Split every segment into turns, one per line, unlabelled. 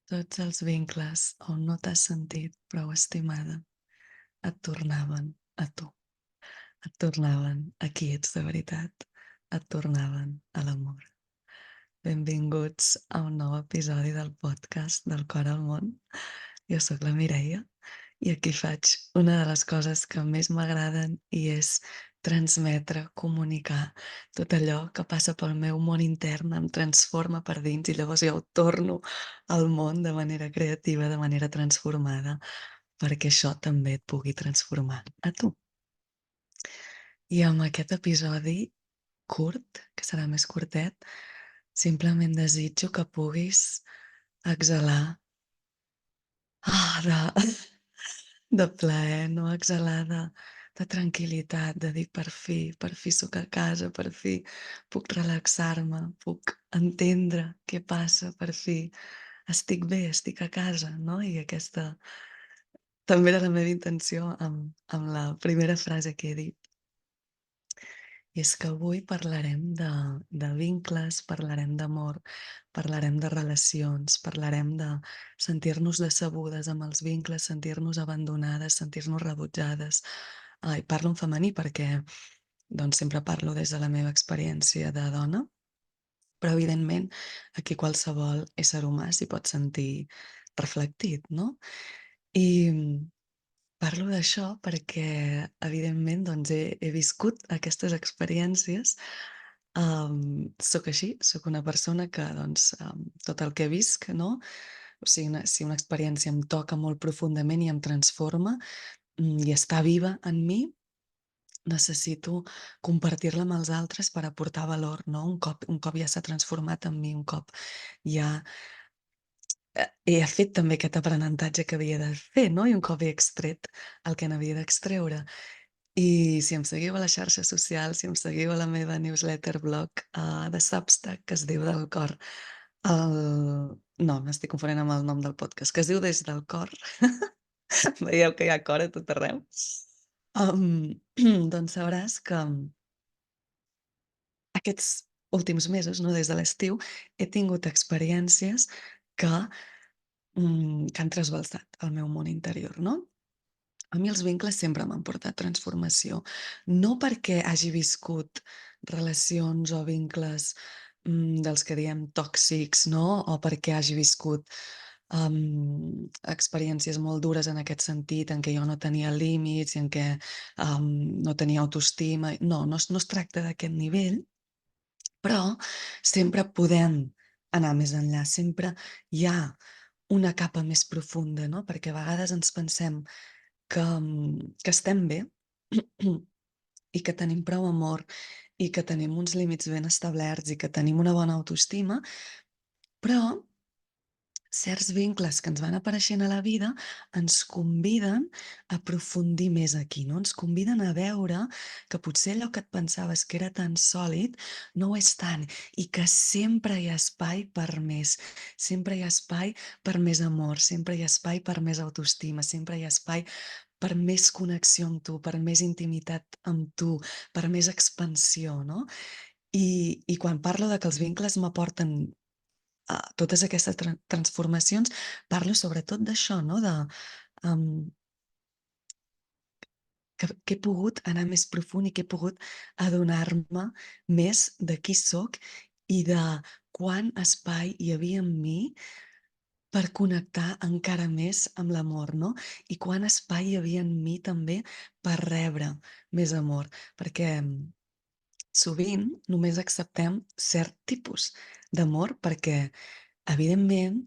Tots els vincles on no t'has sentit prou estimada et tornaven a tu, et tornaven a qui ets de veritat, et tornaven a l'amor. Benvinguts a un nou episodi del podcast del Cor al Món. Jo sóc la Mireia i aquí faig una de les coses que més m'agraden i és transmetre, comunicar tot allò que passa pel meu món intern, em transforma per dins i llavors jo ho torno al món de manera creativa, de manera transformada, perquè això també et pugui transformar a tu. I amb aquest episodi curt, que serà més curtet, simplement desitjo que puguis exhalar de de plaer, no? Exhalar de tranquil·litat, de dir per fi sóc a casa, per fi puc relaxar-me, puc entendre què passa, per fi estic bé, estic a casa, no? I aquesta també era la meva intenció amb la primera frase que he dit. I és que avui parlarem de vincles, parlarem d'amor, parlarem de relacions, parlarem de sentir-nos decebudes amb els vincles, sentir-nos abandonades, sentir-nos rebutjades. I parlo en femení perquè doncs, sempre parlo des de la meva experiència de dona, però evidentment aquí qualsevol ésser humà s'hi pot sentir reflectit, no? I parlo d'això perquè, evidentment, doncs he viscut aquestes experiències. Sóc així, sóc una persona que, doncs, tot el que visc, no? O sigui, si una experiència em toca molt profundament i em transforma, i està viva en mi, necessito compartir-la amb els altres per aportar valor, no? Un cop ja s'ha transformat en mi, un cop ja he fet també aquest aprenentatge que havia de fer, no? I un cop he extret el que n'havia d'extreure. I si em seguiu a les xarxes socials, si em seguiu a la meva newsletter blog, de Substack, que es diu Del Cor, el no, m'estic confonent amb el nom del podcast, que es diu Des del Cor. Veieu que hi ha cor a tot arreu? Em, doncs sabràs que aquests últims mesos, no, des de l'estiu, he tingut experiències que, que han trasbalsat el meu món interior, no? A mi els vincles sempre m'han portat transformació, no perquè hagi viscut relacions o vincles, dels que diem tòxics, no, o perquè hagi viscut, experiències molt dures en aquest sentit, en què jo no tenia límits i en què, no tenia autoestima. No es tracta d'aquest nivell, però sempre podem anar més enllà, sempre hi ha una capa més profunda, no, perquè a vegades ens pensem que estem bé i que tenim prou amor i que tenim uns límits ben establerts i que tenim una bona autoestima, però certs vincles que ens van apareixent a la vida ens conviden a aprofundir més aquí, no? Ens conviden a veure que potser allò que et pensaves que era tan sòlid no ho és tant i que sempre hi ha espai per més, sempre hi ha espai per més amor, sempre hi ha espai per més autoestima, sempre hi ha espai per més connexió amb tu, per més intimitat amb tu, per més expansió, no? I quan parlo de que els vincles m'aporten totes aquestes transformacions, parlo sobretot d'això, no? Em, que he pogut anar més profund i que he pogut adonar-me més de qui sóc i de quant espai hi havia en mi per connectar encara més amb l'amor, no? I quant espai hi havia en mi també per rebre més amor, perquè sovint només acceptem cert tipus d'amor perquè, evidentment,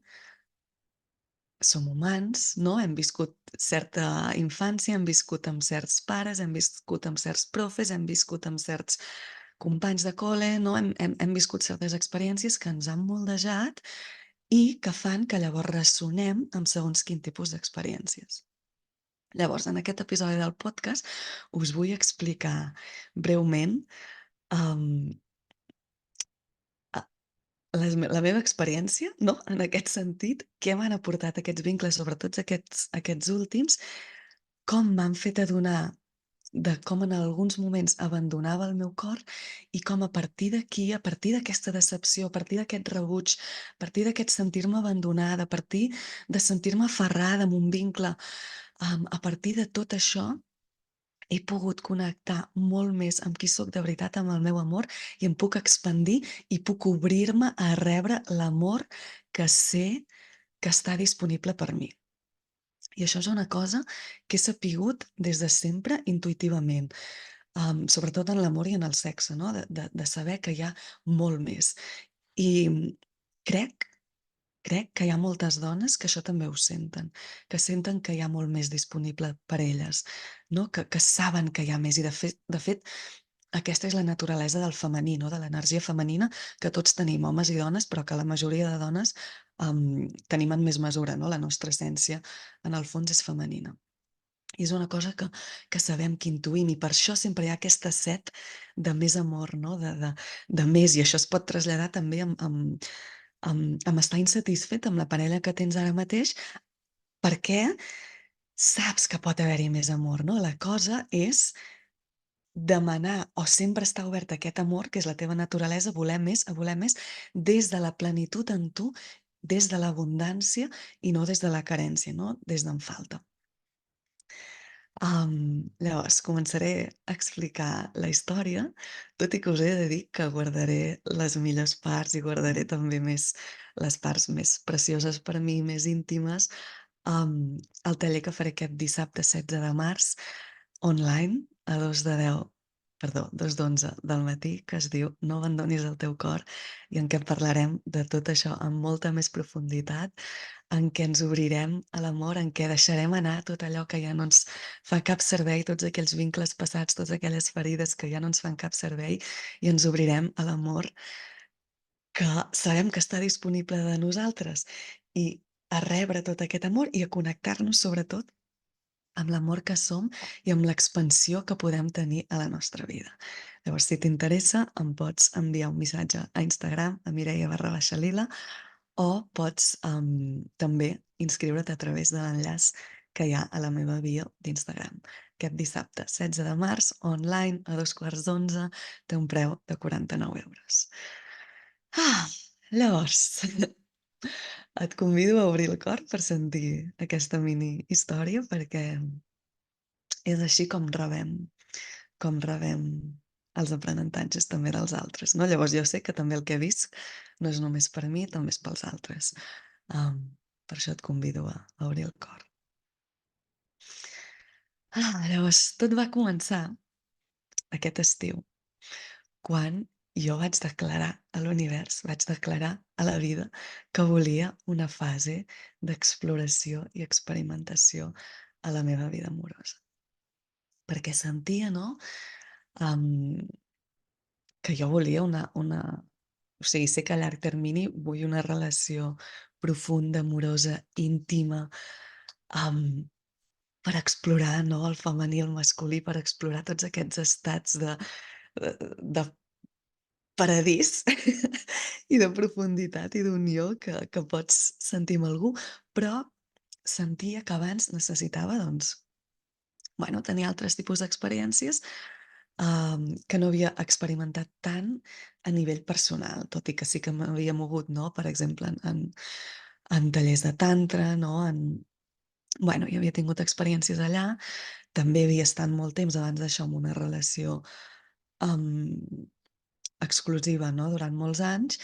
som humans, no? Hem viscut certa infància, hem viscut amb certs pares, hem viscut amb certs profes, hem viscut amb certs companys de col·le, no? Hem viscut certes experiències que ens han moldejat i que fan que llavors ressonem amb segons quin tipus d'experiències. Llavors, en aquest episodi del podcast us vull explicar breument, em, la meva experiència, no, en aquest sentit, què m'han aportat aquests vincles, sobretot aquests últims, com m'han fet adonar de com en alguns moments abandonava el meu cor i com a partir d'aquí, a partir d'aquesta decepció, a partir d'aquest rebuig, a partir d'aquest sentir-me abandonada, a partir de sentir-me aferrada amb un vincle, a partir de tot això, he pogut connectar molt més amb qui sóc de veritat, amb el meu amor, i em puc expandir i puc obrir-me a rebre l'amor que sé que està disponible per mi. I això és una cosa que he sapigut des de sempre intuïtivament, sobretot en l'amor i en el sexe, no? De saber que hi ha molt més. I crec crec que hi ha moltes dones que això també ho senten que hi ha molt més disponible per elles, no? Que saben que hi ha més i de fet, aquesta és la naturalesa del femení, no? De l'energia femenina que tots tenim, homes i dones, però que la majoria de dones, tenim en més mesura, no? La nostra essència, en el fons, és femenina. I és una cosa que sabem, que intuïm, i per això sempre hi ha aquesta set de més amor, no? De més, i això es pot traslladar també amb estar insatisfet amb la parella que tens ara mateix, perquè saps que pot haver-hi més amor, no? La cosa és demanar o sempre estar obert a aquest amor, que és la teva naturalesa, a voler més, des de la plenitud en tu, des de l'abundància i no des de la carència, no? Des d'en falta. Llavors començaré a explicar la història, tot i que us he de dir que guardaré les millors parts i guardaré també més les parts més precioses per a mi, més íntimes, al taller que faré aquest dissabte 16 de març, online, a 2 d'onze del matí, que es diu No abandonis el teu cor, i en què parlarem de tot això amb molta més profunditat, en què ens obrirem a l'amor, en què deixarem anar tot allò que ja no ens fa cap servei, tots aquells vincles passats, totes aquelles ferides que ja no ens fan cap servei, i ens obrirem a l'amor que sabem que està disponible de nosaltres, i a rebre tot aquest amor i a connectar-nos sobretot amb l'amor que som i amb l'expansió que podem tenir a la nostra vida. Llavors, si t'interessa, em pots enviar un missatge a Instagram, a Mireia_Lila, o pots, també inscriure't a través de l'enllaç que hi ha a la meva bio d'Instagram. Aquest dissabte, 16 de març, online, a 2:15, té un preu de 49 euros. Llavors, et convido a obrir el cor per sentir aquesta mini història, perquè és així com rebem els aprenentatges també dels altres, no? Llavors jo sé que també el que visc no és només per mi, també és pels altres. Am, per això et convido a obrir el cor. Llavors tot va començar aquest estiu, quan jo vaig declarar a l'univers, vaig declarar a la vida que volia una fase d'exploració i experimentació a la meva vida amorosa. Perquè sentia, no, Am, que jo volia o sigui, sé que a llarg termini vull una relació profunda, amorosa, íntima, am, per explorar, no, el femení i el masculí, per explorar tots aquests estats de paradís i de profunditat i d'unió que pots sentir amb algú, però sentia que abans necessitava, doncs, bueno, tenir altres tipus d'experiències, que no havia experimentat tant a nivell personal, tot i que sí que m'havia mogut, no, per exemple, en tallers de tantra, no, bueno, jo havia tingut experiències allà, també havia estat molt temps abans d'això en una relació, em, exclusiva, no, durant molts anys,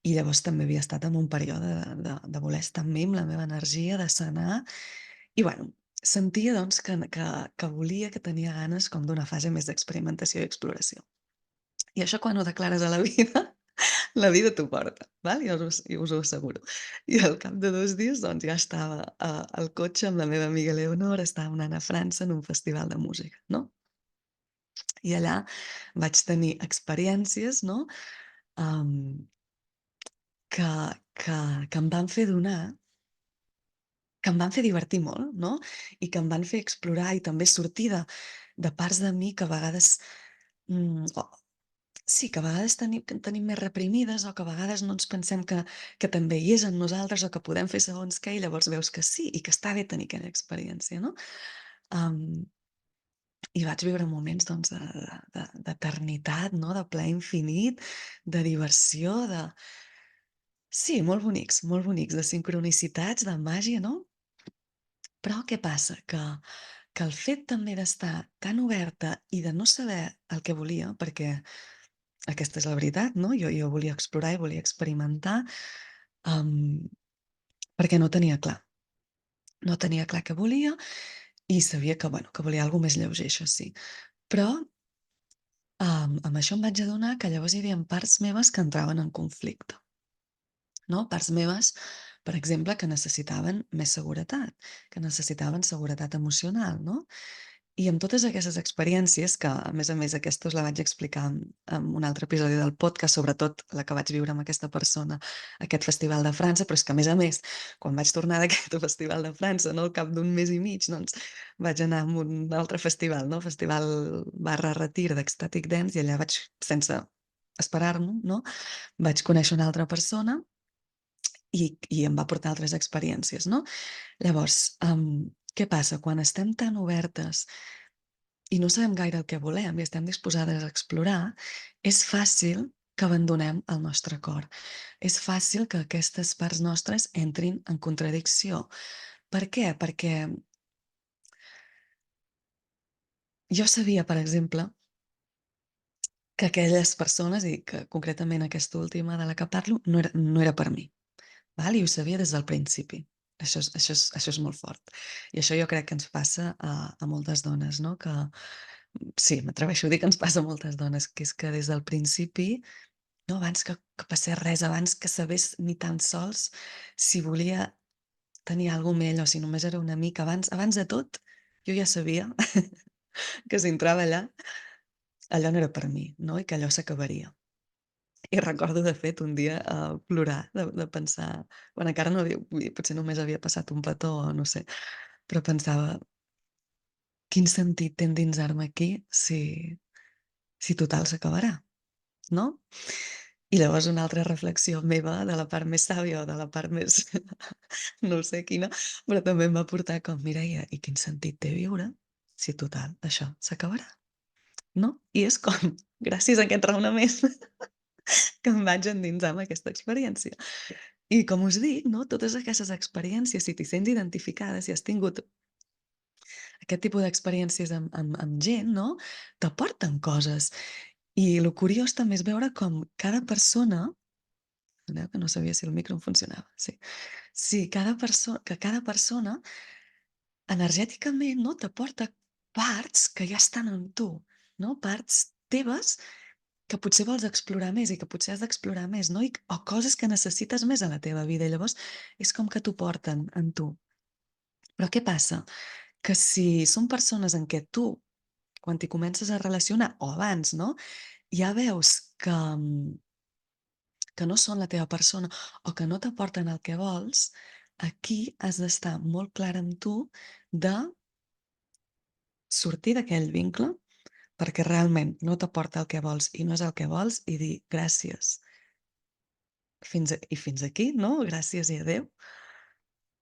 i llavors també havia estat en un període de voler estar amb mi, amb la meva energia, de sanar, i bueno, sentia doncs que volia, que tenia ganes com d'una fase més d'experimentació i exploració. I això quan ho declares a la vida t'ho porta, val? Jo us ho asseguro. I al cap de 2 dies, doncs, ja estava, al cotxe amb la meva amiga Leonor, estàvem anant a França en un festival de música, no? I allà vaig tenir experiències, no, um, que que que em van fer donar, que em van fer divertir molt, no, i que em van fer explorar i també sortir de parts de mi que a vegades, o sí, que a vegades tenim més reprimides, o que a vegades no ens pensem que també hi és en nosaltres, o que podem fer segons què, i llavors veus que sí, i que està bé tenir aquella experiència, no? Am, i vaig viure moments, doncs, d'eternitat, no, de plaer infinit, de diversió, sí, molt bonics, de sincronicitats, de màgia, no? Però què passa? Que el fet també d'estar tan oberta i de no saber el que volia, perquè aquesta és la veritat, no? Jo volia explorar i volia experimentar, em, perquè no tenia clar. No tenia clar què volia i sabia que, bueno, que volia alguna més lleuger, això sí. Però, amb això em vaig adonar que llavors hi havien parts meves que entraven en conflicte. No? Parts meves, per exemple, que necessitaven més seguretat, que necessitaven seguretat emocional, no? I amb totes aquestes experiències, que a més aquesta us la vaig explicar en un altre episodi del podcast, sobretot la que vaig viure amb aquesta persona, aquest festival de França, però és que a més, quan vaig tornar d'aquest festival de França, no, al cap d'un mes i mig, doncs vaig anar a un altre festival, no, festival barra retir d'Ecstatic Dance, i allà vaig, sense esperar-m'ho, no, vaig conèixer una altra persona i em va portar altres experiències, no? Llavors, què passa? Quan estem tan obertes i no sabem gaire el que volem i estem disposades a explorar, és fàcil que abandonem el nostre cor. És fàcil que aquestes parts nostres entrin en contradicció. Per què? Perquè jo sabia, per exemple, que aquelles persones, i que concretament aquesta última de la que parlo, no era per mi. Val? I ho sabia des del principi. Això és molt fort. I això jo crec que ens passa a moltes dones, no? Que sí, m'atreveixo a dir que ens passa a moltes dones, que és que des del principi, no, abans que passés res, abans que sabés ni tan sols si volia tenir alguna amb ell o si només era un amic, abans de tot, jo ja sabia que si entrava allà, allò no era per mi, no? I que allò s'acabaria. I recordo, de fet, un dia, plorar de pensar, quan encara no havia, vull dir, potser només havia passat un petó o no sé, però pensava: "Quin sentit té endinsar-me aquí si total s'acabarà", no? I llavors una altra reflexió meva, de la part més sàvia o de la part més no ho sé quina, però també em va portar com: "Mireia, i quin sentit té viure si total això s'acabarà?", no? I és com gràcies a aquest raonament que em vaig endinsar en aquesta experiència. I com us dic, no, totes aquestes experiències, si t'hi sents identificada, si has tingut aquest tipus d'experiències amb gent, no, t'aporten coses. I lo curiós també és veure com cada persona, veieu que no sabia si el micro em funcionava, sí. Sí, cada persona energèticament, no, t'aporta parts que ja estan en tu, no, parts teves que potser vols explorar més i que potser has d'explorar més, no? O coses que necessites més a la teva vida, i llavors és com que t'ho porten en tu. Però què passa? Que si són persones en què tu, quan t'hi comences a relacionar, o abans, no, ja veus que no són la teva persona o que no t'aporten el que vols, aquí has d'estar molt clara amb tu de sortir d'aquell vincle, perquè realment no t'aporta el que vols i no és el que vols, i dir gràcies. Fins aquí, no? Gràcies i adéu.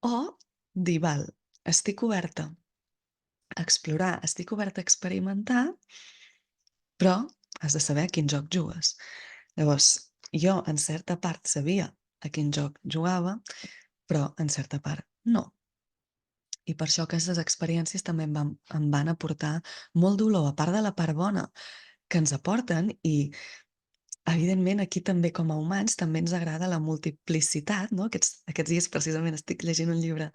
O dir: "Val, estic oberta a explorar, estic oberta a experimentar, però has de saber a quin joc jugues". Llavors, jo en certa part sabia a quin joc jugava, però en certa part no. I per això aquestes experiències també em van aportar molt dolor, a part de la part bona que ens aporten, i evidentment, aquí també com a humans també ens agrada la multiplicitat, no? Aquests dies precisament estic llegint un llibre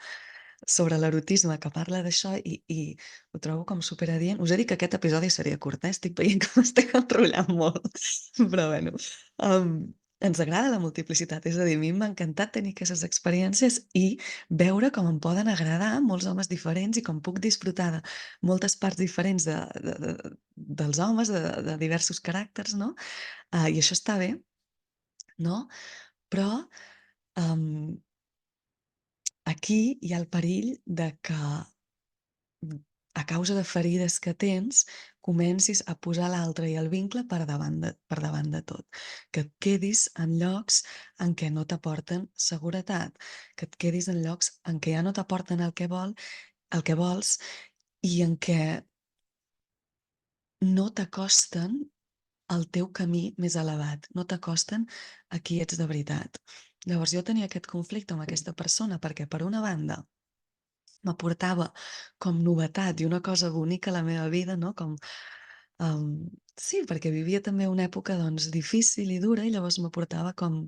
sobre l'erotisme que parla d'això, i ho trobo com superadient. Us he dit que aquest episodi seria curt, estic veient que m'estic enrotllant molt, però bueno, ens agrada la multiplicitat, és a dir, a mi m'ha encantat tenir aquestes experiències i veure com em poden agradar molts homes diferents i com puc disfrutar de moltes parts diferents dels homes, de diversos caràcters, no? I això està bé, no? Però, em, aquí hi ha el perill de que, mm, a causa de ferides que tens, comencis a posar l'altre i el vincle per davant de tot. Que et quedis en llocs en què no t'aporten seguretat, que et quedis en llocs en què ja no t'aporten el que vols, i en què no t'acosten al teu camí més elevat, no t'acosten a qui ets de veritat. Llavors jo tenia aquest conflicte amb aquesta persona perquè per una banda m'aportava com novetat i una cosa bonica a la meva vida, no, com, em, sí, perquè vivia també una època, doncs, difícil i dura i llavors m'aportava com,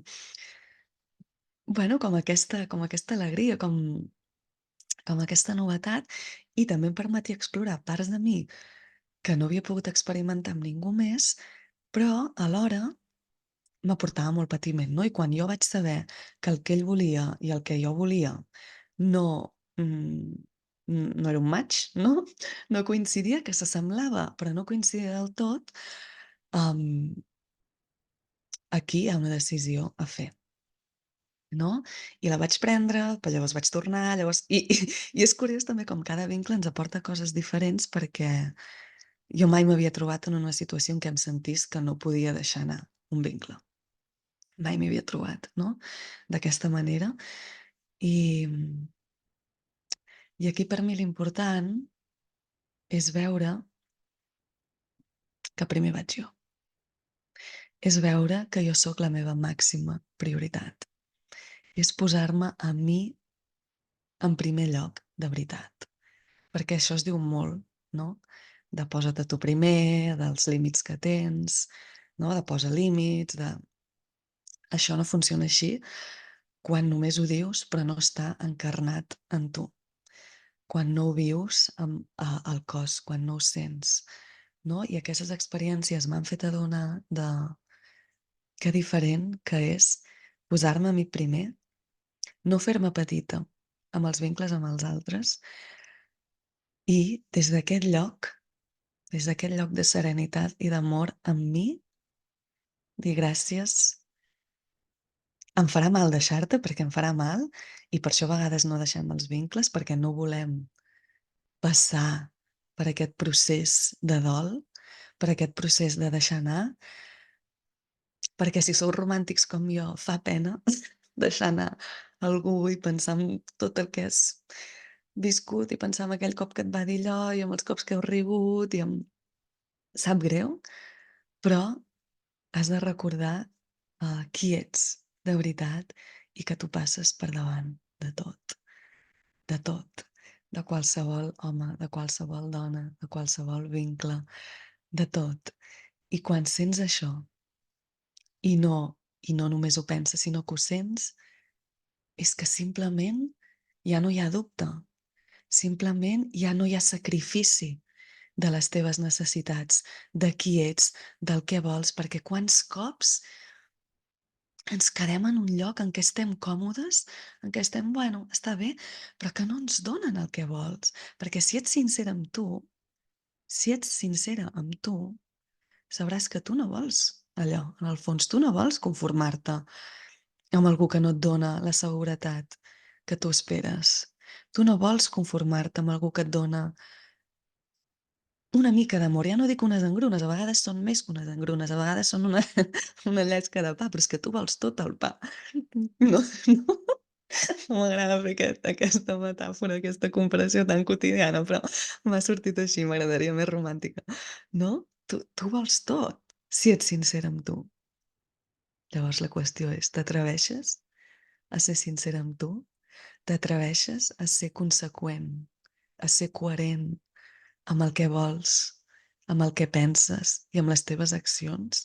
bueno, com aquesta alegria, com aquesta novetat i també em permetia explorar parts de mi que no havia pogut experimentar amb ningú més, però alhora m'aportava molt patiment, no? I quan jo vaig saber que el que ell volia i el que jo volia no, no era un match, no? No coincidia, que s'assemblava, però no coincidia del tot, em, aquí hi ha una decisió a fer, no? I la vaig prendre, però llavors vaig tornar, llavors i és curiós també com cada vincle ens aporta coses diferents perquè jo mai m'havia trobat en una situació en què em sentís que no podia deixar anar un vincle. Mai m'hi havia trobat, no, d'aquesta manera. I i aquí per mi l'important és veure que primer vaig jo. És veure que jo sóc la meva màxima prioritat. És posar-me a mi en primer lloc, de veritat. Perquè això es diu molt, no, de posa't a tu primer, dels límits que tens, no, de posa límits, de això no funciona així quan només ho dius, però no està encarnat en tu. Quan no ho vius al cos, quan no ho sents, no? I aquestes experiències m'han fet adonar de que diferent que és posar-me a mi primer, no fer-me petita amb els vincles amb els altres i des d'aquest lloc de serenitat i d'amor amb mi, dir gràcies. Em farà mal deixar-te perquè em farà mal i per això a vegades no deixem els vincles, perquè no volem passar per aquest procés de dol, per aquest procés de deixar anar, perquè si sou romàntics com jo, fa pena deixar anar algú i pensar en tot el que has viscut i pensar en aquell cop que et va dir allò i en els cops que heu rigut i em sap greu, però has de recordar, qui ets de veritat i que tu passes per davant de tot, de tot, de qualsevol home, de qualsevol dona, de qualsevol vincle, de tot. I quan sents això i no i no només ho penses, sinó que ho sents, és que simplement ja no hi ha dubte, simplement ja no hi ha sacrifici de les teves necessitats, de qui ets, del que vols, perquè quants cops ens quedem en un lloc en què estem còmodes, en què estem, bueno, està bé, però que no ens donen el que vols. Perquè si ets sincera amb tu, si ets sincera amb tu, sabràs que tu no vols allò. En el fons, tu no vols conformar-te amb algú que no et dona la seguretat que tu esperes. Tu no vols conformar-te amb algú que et dona una mica d'amor. Ja no dic unes engrunes, a vegades són més que unes engrunes, a vegades són una una llesca de pa, però és que tu vols tot el pa. No, no, no m'agrada fer aquesta metàfora, aquesta comparació tan quotidiana, però m'ha sortit així, m'agradaria més romàntica, no? Tu vols tot, si ets sincera amb tu. Llavors la qüestió és, t'atreveixes a ser sincera amb tu? T'atreveixes a ser conseqüent, a ser coherent amb el que vols, amb el que penses i amb les teves accions?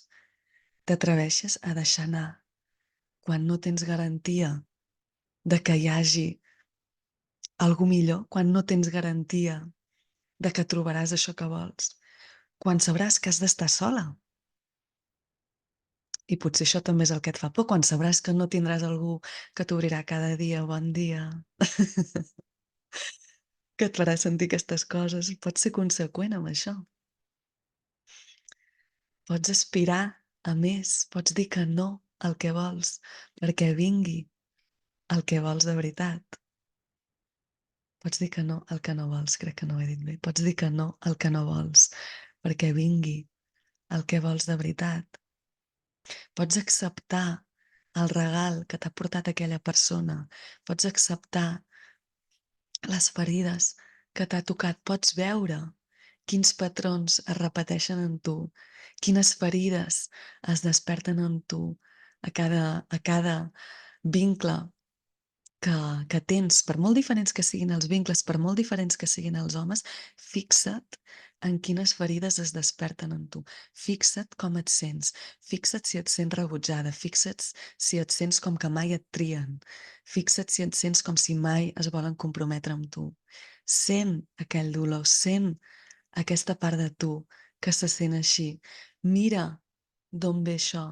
T'atreveixes a deixar anar quan no tens garantia de que hi hagi algú millor, quan no tens garantia de que trobaràs això que vols, quan sabràs que has d'estar sola. I potser això també és el que et fa por, quan sabràs que no tindràs algú que t'obrirà cada dia bon dia, que et farà sentir aquestes coses. Pots ser conseqüent amb això. Pots aspirar a més, pots dir que no al que vols, perquè vingui el que vols de veritat. Pots dir que no al que no vols, crec que no ho he dit bé. Pots dir que no al que no vols, perquè vingui el que vols de veritat. Pots acceptar el regal que t'ha portat aquella persona. Pots acceptar les ferides que t'ha tocat. Pots veure quins patrons es repeteixen en tu, quines ferides es desperten en tu a cada vincle que tens, per molt diferents que siguin els vincles, per molt diferents que siguin els homes, fixa't en quines ferides es desperten en tu. Fixa't com et sents. Fixa't si et sents rebutjada. Fixa't si et sents com que mai et trien. Fixa't si et sents com si mai es volen comprometre amb tu. Sent aquell dolor, sent aquesta part de tu que se sent així. Mira d'on ve això.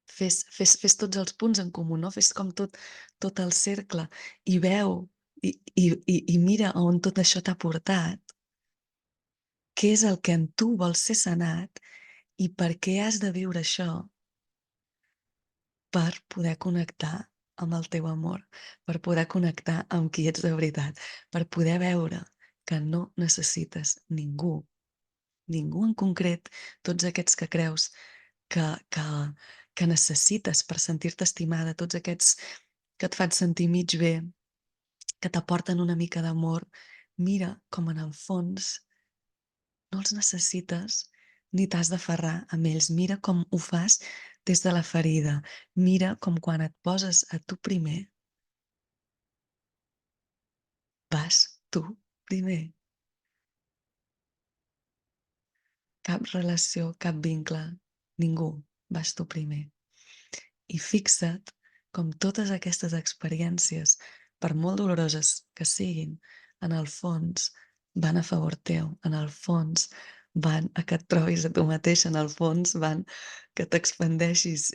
Fes tots els punts en comú, no? Fes com tot el cercle i veu i mira a on tot això t'ha portat, què és el que en tu vols ser sanat i per què has de viure això per poder connectar amb el teu amor, per poder connectar amb qui ets de veritat, per poder veure que no necessites ningú, ningú en concret, tots aquests que creus que que que necessites per sentir-te estimada, tots aquests que et fan sentir mig bé, que t'aporten una mica d'amor, mira com en el fons no els necessites ni t'has d'aferrar amb ells. Mira com ho fas des de la ferida. Mira com quan et poses a tu primer, vas tu primer. Cap relació, cap vincle, ningú, vas tu primer. I fixa't com totes aquestes experiències, per molt doloroses que siguin, en el fons van a favor teu, en el fons van a que et trobis a tu mateix, en el fons van que t'expandeixis,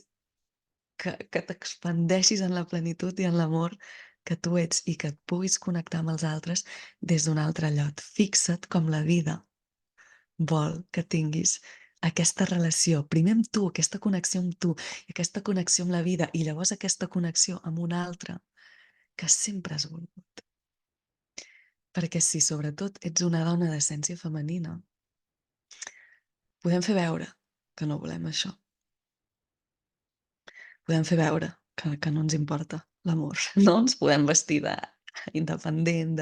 que t'expandeixis en la plenitud i en l'amor que tu ets i que et puguis connectar amb els altres des d'un altre lloc. Fixa't com la vida vol que tinguis aquesta relació, primer amb tu, aquesta connexió amb tu, i aquesta connexió amb la vida, i llavors aquesta connexió amb una altra que sempre has volgut. Perquè si sobretot ets una dona d'essència femenina, podem fer veure que no volem això. Podem fer veure que no ens importa l'amor, no? Ens podem vestir independent,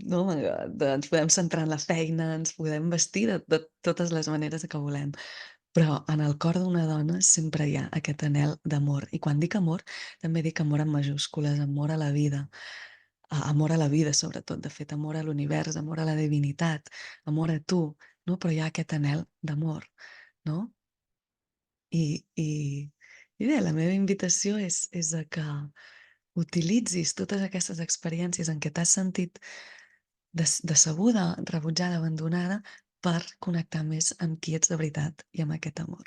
no? Ens podem centrar en la feina, ens podem vestir de totes les maneres que volem. Però en el cor d'una dona sempre hi ha aquest anhel d'amor. I quan dic amor, també dic amor en majúscules, amor a la vida. Amor a la vida, sobretot, de fet, amor a l'univers, amor a la divinitat, amor a tu, no? Però hi ha aquest anhel d'amor, no? I, i, i bé, la meva invitació és a que utilitzis totes aquestes experiències en què t'has sentit decebuda, rebutjada, abandonada, per connectar més amb qui ets de veritat i amb aquest amor.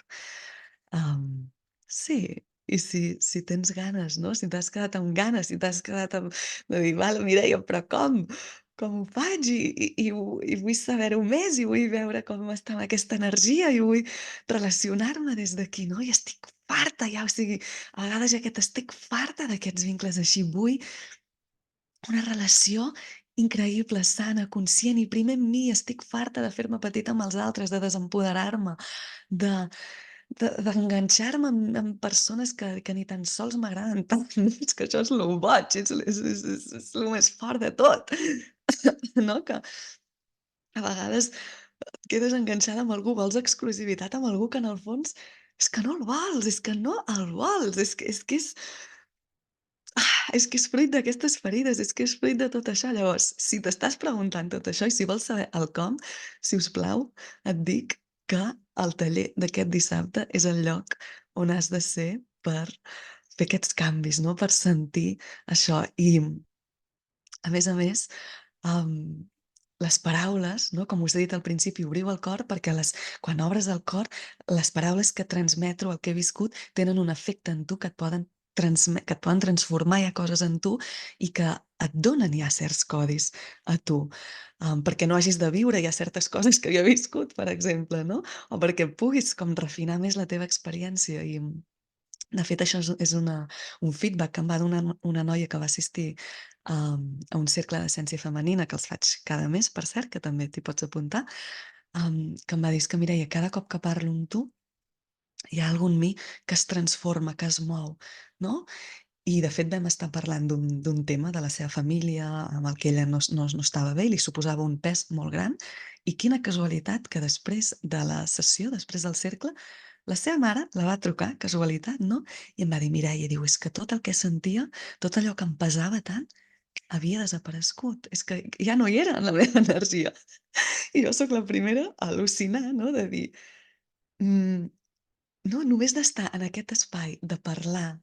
Sí, i si tens ganes, no? Si t'has quedat amb ganes, si t'has quedat amb de dir: "Val, Mireia, però com? Com ho faig? I vull saber-ho més, i vull veure com està amb aquesta energia, i vull relacionar-me des d'aquí", no? I estic farta ja, o sigui, a vegades ja aquest estic farta d'aquests vincles així, vull una relació increïble, sana, conscient, i primer amb mi, estic farta de fer-me petita amb els altres, de desempoderar-me, de d'enganxar-me amb persones que ni tan sols m'agraden tant. És que això és lo boig, és lo més fort de tot, no? Que a vegades et quedes enganxada amb algú, vols exclusivitat amb algú que en el fons és que no el vols, és que no el vols, és que és fruit d'aquestes ferides, és que és fruit de tot això. Llavors, si t'estàs preguntant tot això i si vols saber el com, si us plau, et dic que el taller d'aquest dissabte és el lloc on has de ser per fer aquests canvis, no? Per sentir això. I, a més, les paraules, no? Com us he dit al principi, obriu el cor perquè quan obres el cor, les paraules que transmeto, el que he viscut, tenen un efecte en tu que et poden transformar. Hi ha coses en tu i que et donen ja certs codis a tu, perquè no hagis de viure ja certes coses que jo he viscut, per exemple, no? O perquè puguis com refinar més la teva experiència. I de fet, això és un feedback que em va donar una noia que va assistir a un cercle d'essència femenina, que els faig cada mes, per cert, que també t'hi pots apuntar, que em va dir: "És que Mireia, cada cop que parlo amb tu, hi ha algú en mi que es transforma, que es mou", no? I de fet vam estar parlant d'un tema de la seva família amb el que ella no estava bé i li suposava un pes molt gran. I quina casualitat que després de la sessió, després del cercle, la seva mare la va trucar, casualitat, no? I em va dir: "Mireia", diu, "és que tot el que sentia, tot allò que em pesava tant, havia desaparegut. És que ja no hi era en la meva energia". I jo sóc la primera a al·lucinar, no? De dir, mm, no, només d'estar en aquest espai, de parlar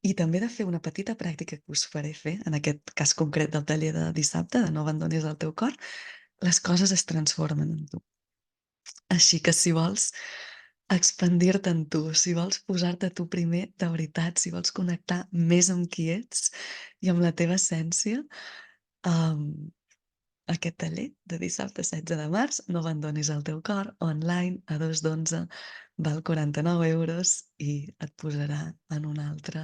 i també de fer una petita pràctica que us faré fer, en aquest cas concret del taller de dissabte, de No abandonis el teu cor, les coses es transformen en tu. Així que si vols expandir-te en tu, si vols posar-te tu primer de veritat, si vols connectar més amb qui ets i amb la teva essència, um, aquest taller de dissabte 16 de març, No abandonis el teu cor, online, a 2 d'11, val 49 € i et posarà en un altre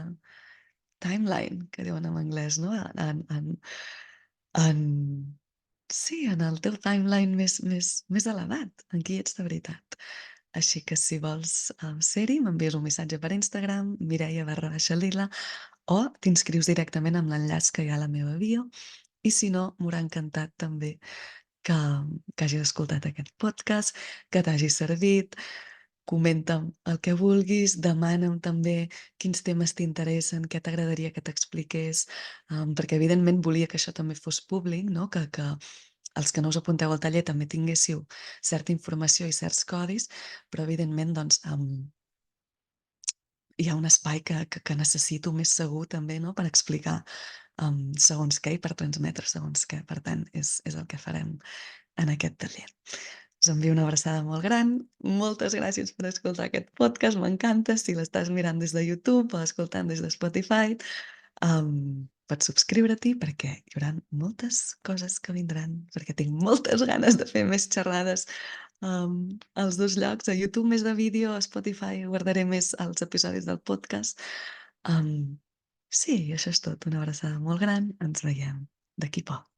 timeline, que diuen en anglès, no? En sí, en el teu timeline més elevat, en qui ets de veritat. Així que si vols, ser-hi, m'envies un missatge per Instagram, Mireia_Lila, o t'inscrius directament amb l'enllaç que hi ha a la meva bio, i si no, m'haurà encantat també que que hagis escoltat aquest podcast, que t'hagi servit. Comenta'm el que vulguis, demana'm també quins temes t'interessen, què t'agradaria que t'expliqués, perquè evidentment volia que això també fos públic, no? Que els que no us apunteu al taller també tinguéssiu certa informació i certs codis, però evidentment, doncs, hi ha un espai que necessito més segur també, no? Per explicar, segons què i per transmetre segons què. Per tant, és el que farem en aquest taller. Us envio una abraçada molt gran. Moltes gràcies per escoltar aquest podcast, m'encanta. Si l'estàs mirant des de YouTube o escoltant des de Spotify, pots subscriure-t'hi perquè hi haurà moltes coses que vindran, perquè tinc moltes ganes de fer més xerrades, als 2 llocs, a YouTube més de vídeo, a Spotify guardaré més els episodis del podcast. Am, sí, això és tot. Una abraçada molt gran. Ens veiem d'aquí poc.